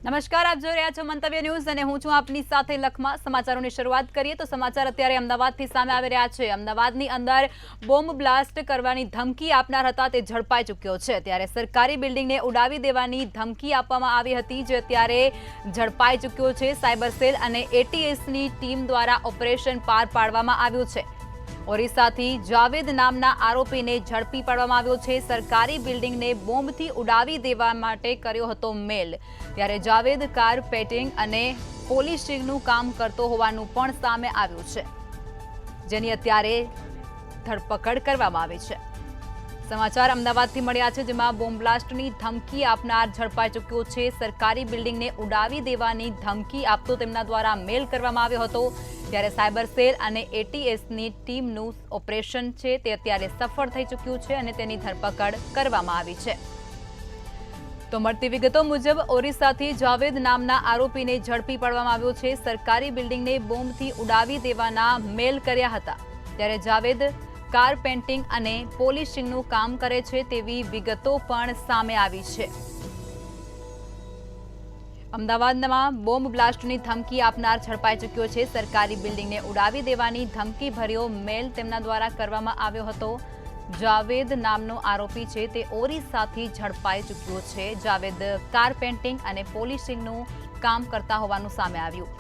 નમસ્કાર, આપ જોઈ રહ્યા છો મંતવ્ય ન્યૂઝ અને હું છું આપની સાથે લખમા। સમાચારોની શરૂઆત કરીએ તો સમાચાર અત્યારે અમદાવાદથી સામે આવી રહ્યા છે। અમદાવાદની અંદર બોમ્બ બ્લાસ્ટ કરવાની ધમકી આપનાર હતા તે ઝડપાઈ ચૂક્યો છે। ત્યારે સરકારી બિલ્ડિંગને ઉડાવી દેવાની ધમકી આપવામાં આવી હતી જે અત્યારે ઝડપાઈ ચૂક્યો છે। સાયબર સેલ અને એટીએસની ટીમ દ્વારા ઓપરેશન પાર પાડવામાં આવ્યું છે। ઓરિસ્સાથી જાવેદ નામના આરોપીને ઝડપી પાડવામાં આવ્યો છે। સરકારી બિલ્ડિંગને બોમ્બથી ઉડાવી દેવા માટે કર્યો હતો મેલ। ત્યારે જાવેદ કાર પેટિંગ અને પોલિશિંગનું કામ કરતો હોવાનું પણ સામે આવ્યું છે, જેની અત્યારે ધરપકડ કરવામાં આવી છે। સમાચાર અમદાવાદથી મળ્યા છે, જેમાં બોમ્બ બ્લાસ્ટની ધમકી આપનાર ઝડપાઈ ચૂક્યો છે। સરકારી બિલ્ડિંગને ઉડાવી દેવાની ધમકી આપતો તેમના દ્વારા મેલ કરવામાં આવ્યો હતો। ત્યારે સાયબર સેલ અને એટીએસની ટીમનું ઓપરેશન છે તે અત્યારે સફળ થઈ ચૂક્યું છે અને તેની ધરપકડ કરવામાં આવી છે। તો મળતી વિગતો મુજબ ઓરિસ્સાથી જાવેદ નામના આરોપીને ઝડપી પાડવામાં આવ્યો છે। સરકારી બિલ્ડિંગને બોમ્બથી ઉડાવી દેવાના મેલ કર્યા હતા। ત્યારે જાવેદ કાર પેન્ટિંગ અને પોલિશિંગનું કામ કરે છે તેવી વિગતો પણ સામે આવી છે। અમદાવાદમાં બોમ્બ બ્લાસ્ટની ધમકી આપનાર ઝડપાઈ ચૂક્યો છે। સરકારી બિલ્ડિંગને ઉડાવી દેવાની ધમકી ભર્યો મેલ તેમના દ્વારા કરવામાં આવ્યો હતો। જાવેદ નામનો આરોપી છે તે ઓરિસ્સાથી ઝડપાઈ ચૂક્યો છે। જાવેદ કાર પેન્ટિંગ અને પોલિશિંગનું કામ કરતા હોવાનું સામે આવ્યું।